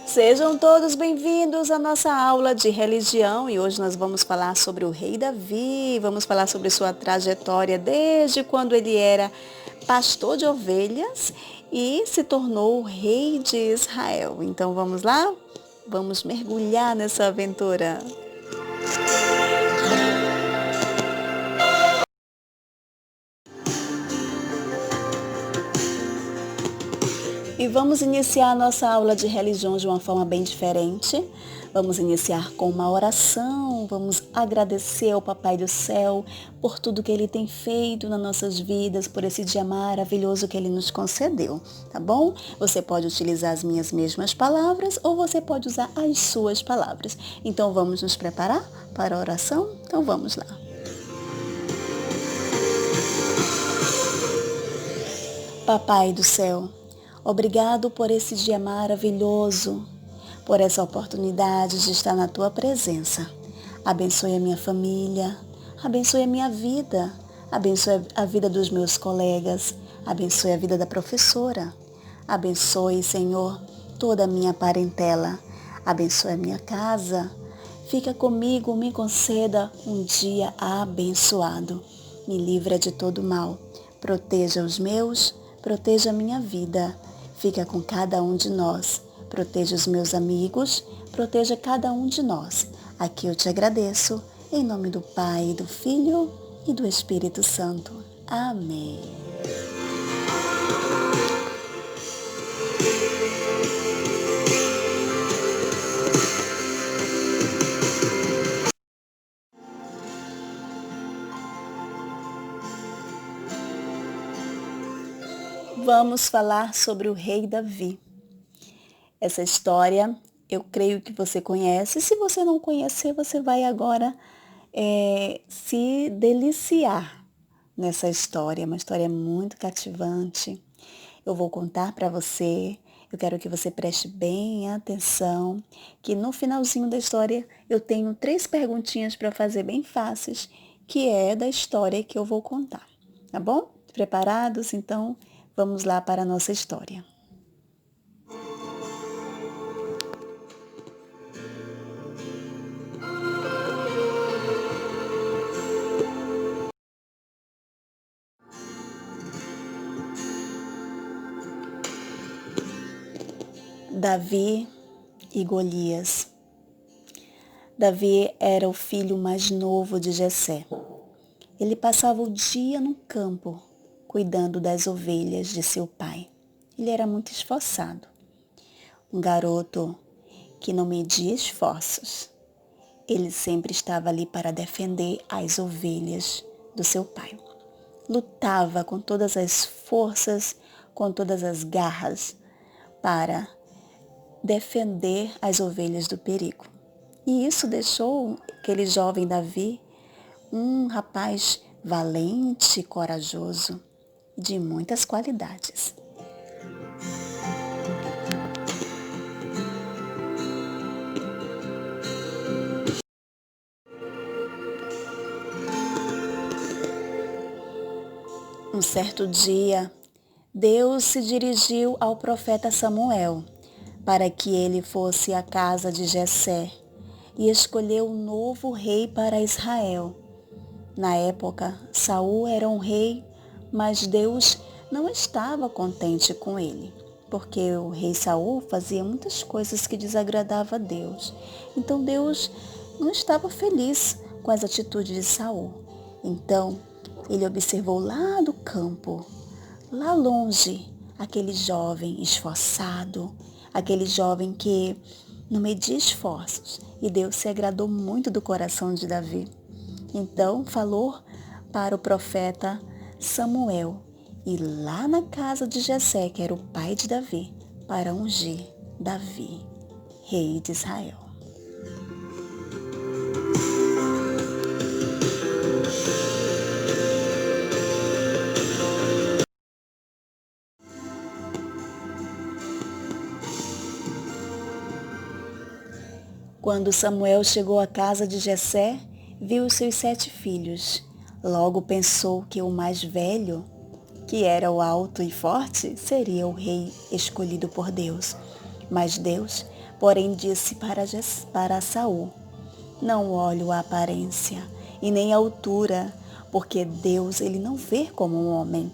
Sejam todos bem-vindos à nossa aula de religião e hoje nós vamos falar sobre o rei Davi, vamos falar sobre sua trajetória desde quando ele era pastor de ovelhas e se tornou o rei de Israel. Então vamos lá? Vamos mergulhar nessa aventura. E vamos iniciar a nossa aula de religião de uma forma bem diferente. Vamos iniciar com uma oração, vamos agradecer ao Papai do Céu por tudo que Ele tem feito nas nossas vidas, por esse dia maravilhoso que Ele nos concedeu, tá bom? Você pode utilizar as minhas mesmas palavras ou você pode usar as suas palavras. Então vamos nos preparar para a oração? Então vamos lá. Papai do Céu, obrigado por esse dia maravilhoso, por essa oportunidade de estar na Tua presença. Abençoe a minha família, abençoe a minha vida, abençoe a vida dos meus colegas, abençoe a vida da professora. Abençoe, Senhor, toda a minha parentela, abençoe a minha casa. Fica comigo, me conceda um dia abençoado. Me livra de todo mal, proteja os meus, proteja a minha vida. Fica com cada um de nós. Proteja os meus amigos, proteja cada um de nós. Aqui eu te agradeço, em nome do Pai, do Filho e do Espírito Santo. Amém. Vamos falar sobre o rei Davi. Essa história eu creio que você conhece. Se você não conhecer, você vai agora se deliciar nessa história. Uma história muito cativante. Eu vou contar para você. Eu quero que você preste bem atenção, que no finalzinho da história eu tenho 3 perguntinhas para fazer bem fáceis, que é da história que eu vou contar. Tá bom? Preparados? Então, vamos lá para a nossa história. Davi e Golias. Davi era o filho mais novo de Jessé. Ele passava o dia no campo, cuidando das ovelhas de seu pai. Ele era muito esforçado. Um garoto que não media esforços. Ele sempre estava ali para defender as ovelhas do seu pai. Lutava com todas as forças, com todas as garras, para defender as ovelhas do perigo. E isso deixou aquele jovem Davi um rapaz valente, corajoso, de muitas qualidades. Um certo dia, Deus se dirigiu ao profeta Samuel para que ele fosse à casa de Jessé e escolheu um novo rei para Israel. Na época, Saul era um rei, mas Deus não estava contente com ele, porque o rei Saul fazia muitas coisas que desagradavam a Deus. Então Deus não estava feliz com as atitudes de Saul. Então ele observou lá do campo, lá longe, aquele jovem esforçado, aquele jovem que não media esforços. E Deus se agradou muito do coração de Davi. Então falou para o profeta Samuel ir lá na casa de Jessé, que era o pai de Davi, para ungir Davi, rei de Israel. Quando Samuel chegou à casa de Jessé, viu os seus 7 filhos. Logo pensou que o mais velho que era o alto e forte, seria o rei escolhido por Deus. Mas Deus, porém, disse para Saul: não olho a aparência e nem a altura, porque Deus ele não vê como um homem.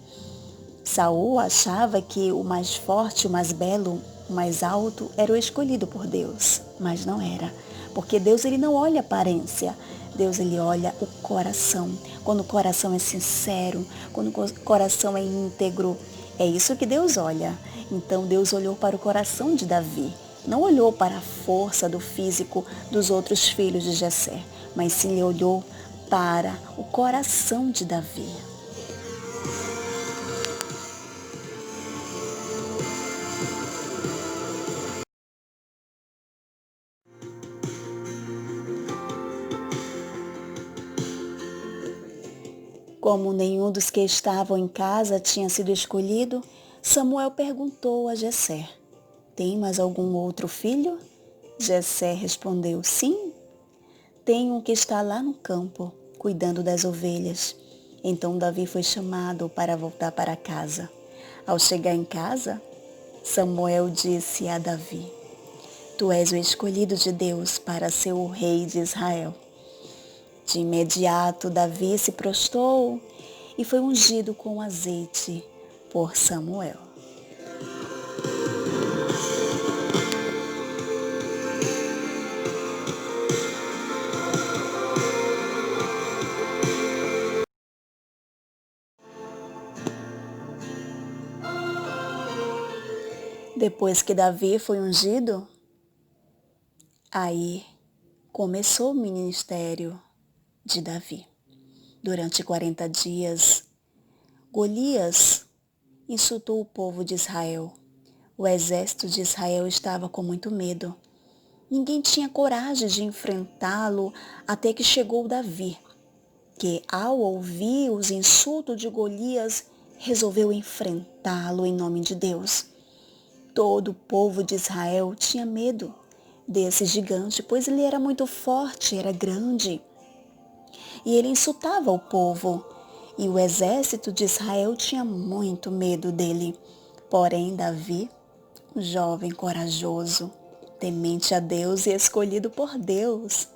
Saul achava que o mais forte, o mais belo, o mais alto era o escolhido por Deus, mas não era, porque Deus ele não olha a aparência. Deus ele olha o coração. Quando o coração é sincero, quando o coração é íntegro, é isso que Deus olha. Então Deus olhou para o coração de Davi. Não olhou para a força do físico dos outros filhos de Jessé, mas sim olhou para o coração de Davi. Como nenhum dos que estavam em casa tinha sido escolhido, Samuel perguntou a Jessé: tem mais algum outro filho? Jessé respondeu: sim, tem um que está lá no campo, cuidando das ovelhas. Então Davi foi chamado para voltar para casa. Ao chegar em casa, Samuel disse a Davi: tu és o escolhido de Deus para ser o rei de Israel. De imediato, Davi se prostrou e foi ungido com azeite por Samuel. Depois que Davi foi ungido, aí começou o ministério de Davi. Durante 40 dias, Golias insultou o povo de Israel. O exército de Israel estava com muito medo. Ninguém tinha coragem de enfrentá-lo até que chegou Davi, que ao ouvir os insultos de Golias, resolveu enfrentá-lo em nome de Deus. Todo o povo de Israel tinha medo desse gigante, pois ele era muito forte, era grande. E ele insultava o povo. E o exército de Israel tinha muito medo dele. Porém, Davi, um jovem corajoso, temente a Deus e escolhido por Deus,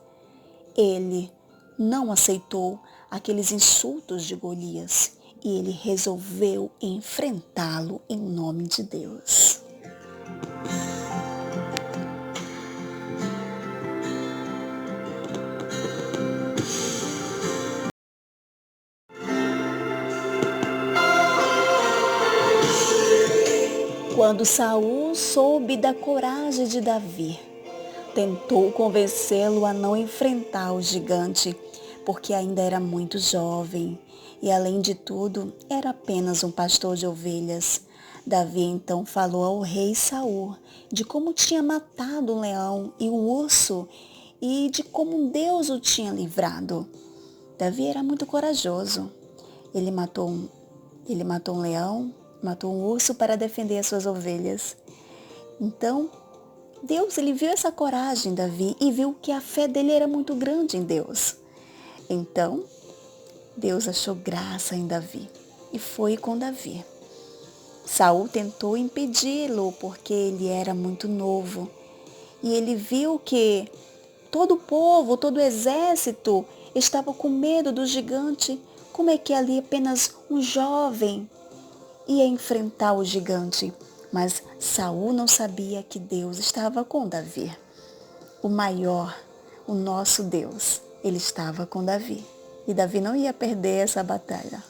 ele não aceitou aqueles insultos de Golias e ele resolveu enfrentá-lo em nome de Deus. Quando Saul soube da coragem de Davi, tentou convencê-lo a não enfrentar o gigante, porque ainda era muito jovem e, além de tudo, era apenas um pastor de ovelhas. Davi então falou ao rei Saul de como tinha matado um leão e um urso e de como Deus o tinha livrado. Davi era muito corajoso. Ele matou um leão, matou um urso para defender as suas ovelhas. Então, Deus, ele viu essa coragem em Davi e viu que a fé dele era muito grande em Deus. Então, Deus achou graça em Davi e foi com Davi. Saul tentou impedi-lo porque ele era muito novo. E ele viu que todo o povo, todo o exército estava com medo do gigante. Como é que ali apenas um jovem ia enfrentar o gigante? Mas Saul não sabia que Deus estava com Davi. O maior, o nosso Deus, ele estava com Davi. E Davi não ia perder essa batalha.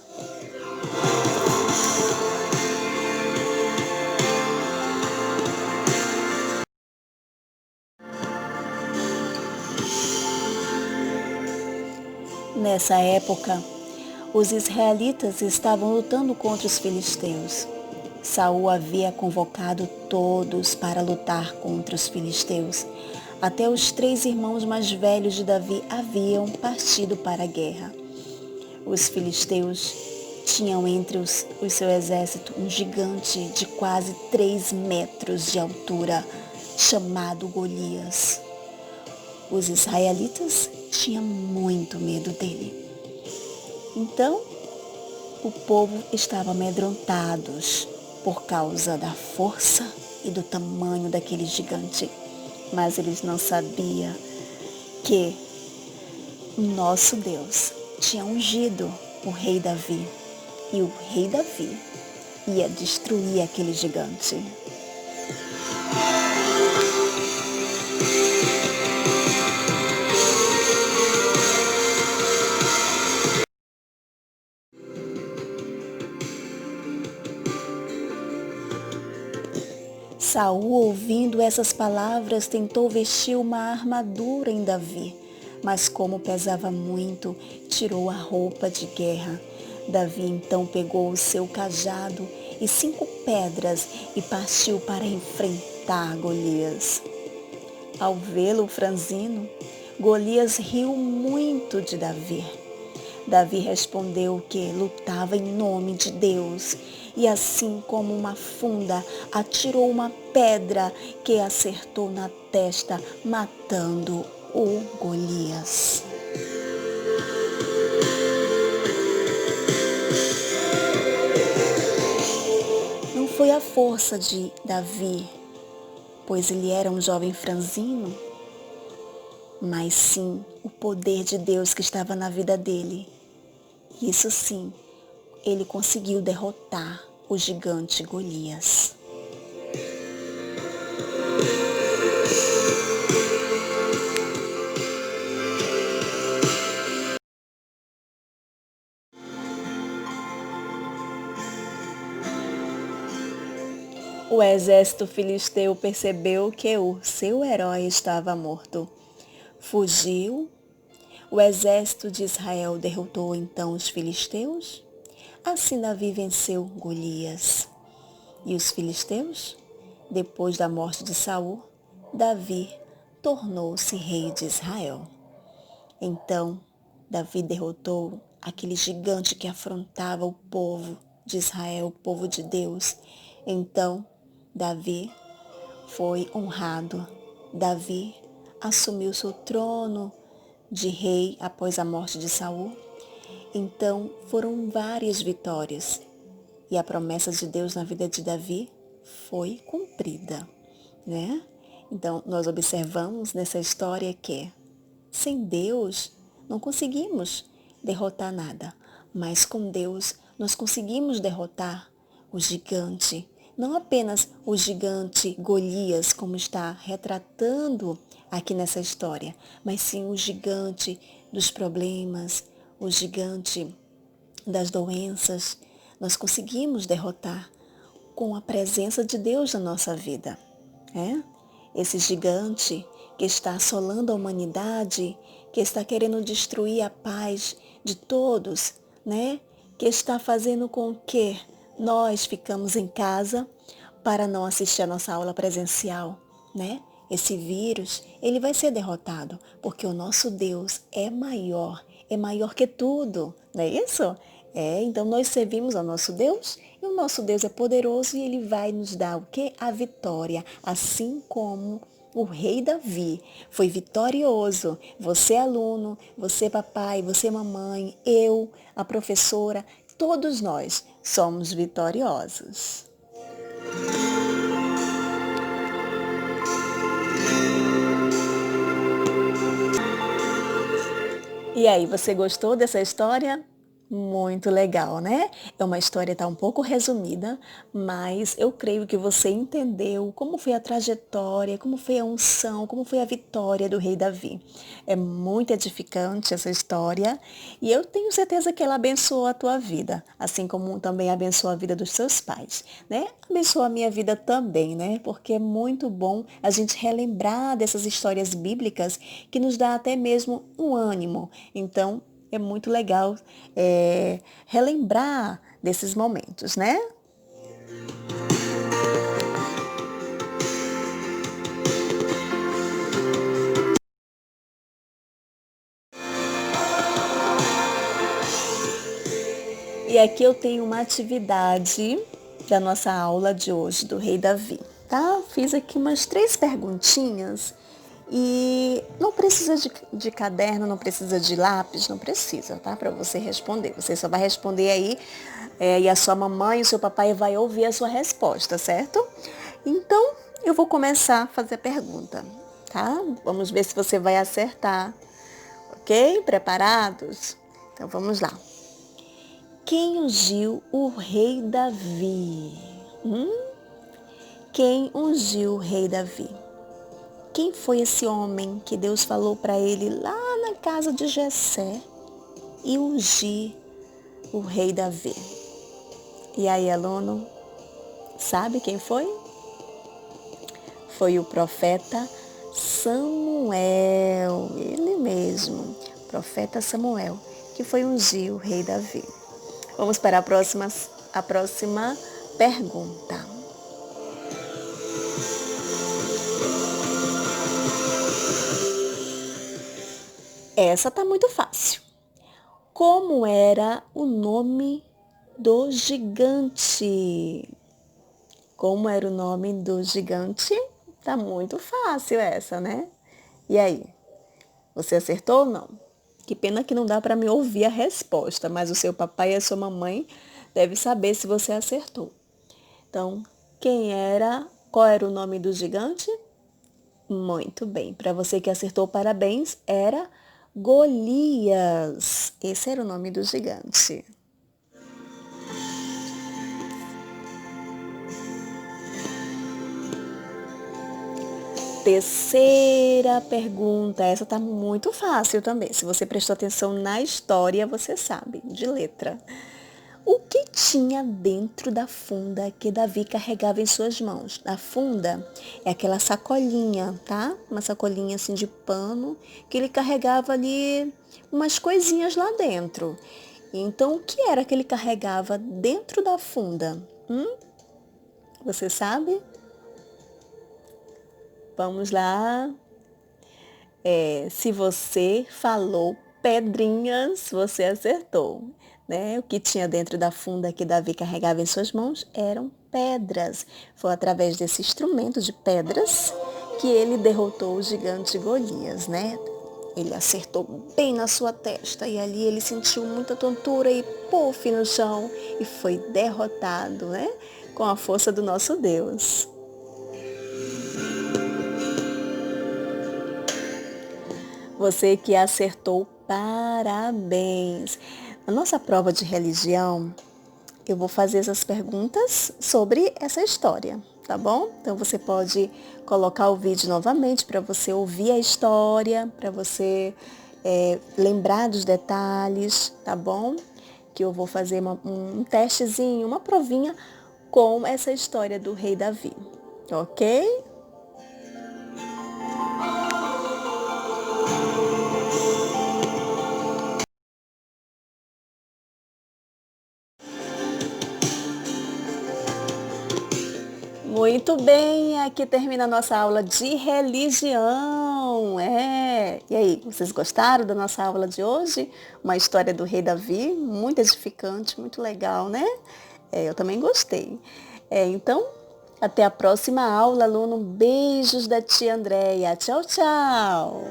Nessa época, os israelitas estavam lutando contra os filisteus. Saul havia convocado todos para lutar contra os filisteus. Até os 3 irmãos mais velhos de Davi haviam partido para a guerra. Os filisteus tinham entre o seu exército um gigante de quase 3 metros de altura, chamado Golias. Os israelitas tinham muito medo dele. Então, O povo estava amedrontados por causa da força e do tamanho daquele gigante, mas eles não sabiam que o nosso Deus tinha ungido o rei Davi, e o rei Davi ia destruir aquele gigante. Saul, ouvindo essas palavras, tentou vestir uma armadura em Davi, mas como pesava muito, tirou a roupa de guerra. Davi então pegou o seu cajado e 5 pedras e partiu para enfrentar Golias. Ao vê-lo franzino, Golias riu muito de Davi. Davi respondeu que lutava em nome de Deus e, assim como uma funda, atirou uma pedra que acertou na testa, matando o Golias. Não foi a força de Davi, pois ele era um jovem franzino, mas sim o poder de Deus que estava na vida dele. Isso sim, ele conseguiu derrotar o gigante Golias. O exército filisteu percebeu que o seu herói estava morto. Fugiu. O exército de Israel derrotou então os filisteus. Assim Davi venceu Golias. E os filisteus? Depois da morte de Saul, Davi tornou-se rei de Israel. Então, Davi derrotou aquele gigante que afrontava o povo de Israel, o povo de Deus. Então, Davi foi honrado. Davi assumiu seu trono de rei após a morte de Saul. Então, foram várias vitórias. E a promessa de Deus na vida de Davi foi cumprida, né? Então, nós observamos nessa história que sem Deus não conseguimos derrotar nada, mas com Deus nós conseguimos derrotar o gigante. Não apenas o gigante Golias, como está retratando aqui nessa história, mas sim o gigante dos problemas, o gigante das doenças. Nós conseguimos derrotar com a presença de Deus na nossa vida. Esse gigante que está assolando a humanidade, que está querendo destruir a paz de todos, né? Que está fazendo com que nós ficamos em casa para não assistir a nossa aula presencial, né? Esse vírus, ele vai ser derrotado, porque o nosso Deus é maior que tudo, não é isso? Então nós servimos ao nosso Deus e o nosso Deus é poderoso e ele vai nos dar o quê? A vitória, assim como o rei Davi foi vitorioso. Você aluno, você papai, você mamãe, eu, a professora, todos nós somos vitoriosos. E aí, você gostou dessa história? Muito legal, né? É uma história tá um pouco resumida, mas eu creio que você entendeu como foi a trajetória, como foi a unção, como foi a vitória do rei Davi. É muito edificante essa história e eu tenho certeza que ela abençoou a tua vida, assim como também abençoou a vida dos seus pais, né? Abençoou a minha vida também, né? Porque é muito bom a gente relembrar dessas histórias bíblicas que nos dá até mesmo um ânimo. Então, é muito legal relembrar desses momentos, né? E aqui eu tenho uma atividade da nossa aula de hoje do Rei Davi, tá? Fiz aqui umas 3 perguntinhas E não precisa de caderno, não precisa de lápis, não precisa, tá? Para você responder. Você só vai responder aí, e a sua mamãe e o seu papai vai ouvir a sua resposta, certo? Então, eu vou começar a fazer a pergunta, tá? Vamos ver se você vai acertar, ok? Preparados? Então, vamos lá. Quem ungiu o rei Davi? Quem ungiu o rei Davi? Quem foi esse homem que Deus falou para ele lá na casa de Jessé e ungir o rei Davi? E aí, aluno, sabe quem foi? Foi o profeta Samuel, ele mesmo, profeta Samuel, que foi ungir o rei Davi. Vamos para a próxima pergunta. Essa tá muito fácil. Como era o nome do gigante? Como era o nome do gigante? Tá muito fácil essa, né? E aí? Você acertou ou não? Que pena que não dá para me ouvir a resposta, mas o seu papai e a sua mamãe devem saber se você acertou. Então, qual era o nome do gigante? Muito bem. Para você que acertou, parabéns. Era Golias. Esse era o nome do gigante. Terceira pergunta. Essa tá muito fácil também. Se você prestou atenção na história, você sabe, de letra. O que tinha dentro da funda que Davi carregava em suas mãos? A funda é aquela sacolinha, tá? Uma sacolinha assim de pano que ele carregava ali umas coisinhas lá dentro. Então, o que era que ele carregava dentro da funda? Você sabe? Vamos lá. Se você falou pedrinhas, você acertou, né? O que tinha dentro da funda que Davi carregava em suas mãos eram pedras. Foi através desse instrumento de pedras que ele derrotou o gigante Golias, né? Ele acertou bem na sua testa e ali ele sentiu muita tontura e puf no chão e foi derrotado, né? Com a força do nosso Deus. Você que acertou, parabéns! Na nossa prova de religião, eu vou fazer essas perguntas sobre essa história, tá bom? Então você pode colocar o vídeo novamente para você ouvir a história, para você lembrar dos detalhes, tá bom? Que eu vou fazer um testezinho, uma provinha com essa história do rei Davi, ok? Muito bem, aqui termina a nossa aula de religião. E aí, vocês gostaram da nossa aula de hoje? Uma história do rei Davi, muito edificante, muito legal, né? Eu também gostei. Então, até a próxima aula, aluno. Beijos da tia Andréia. Tchau, tchau.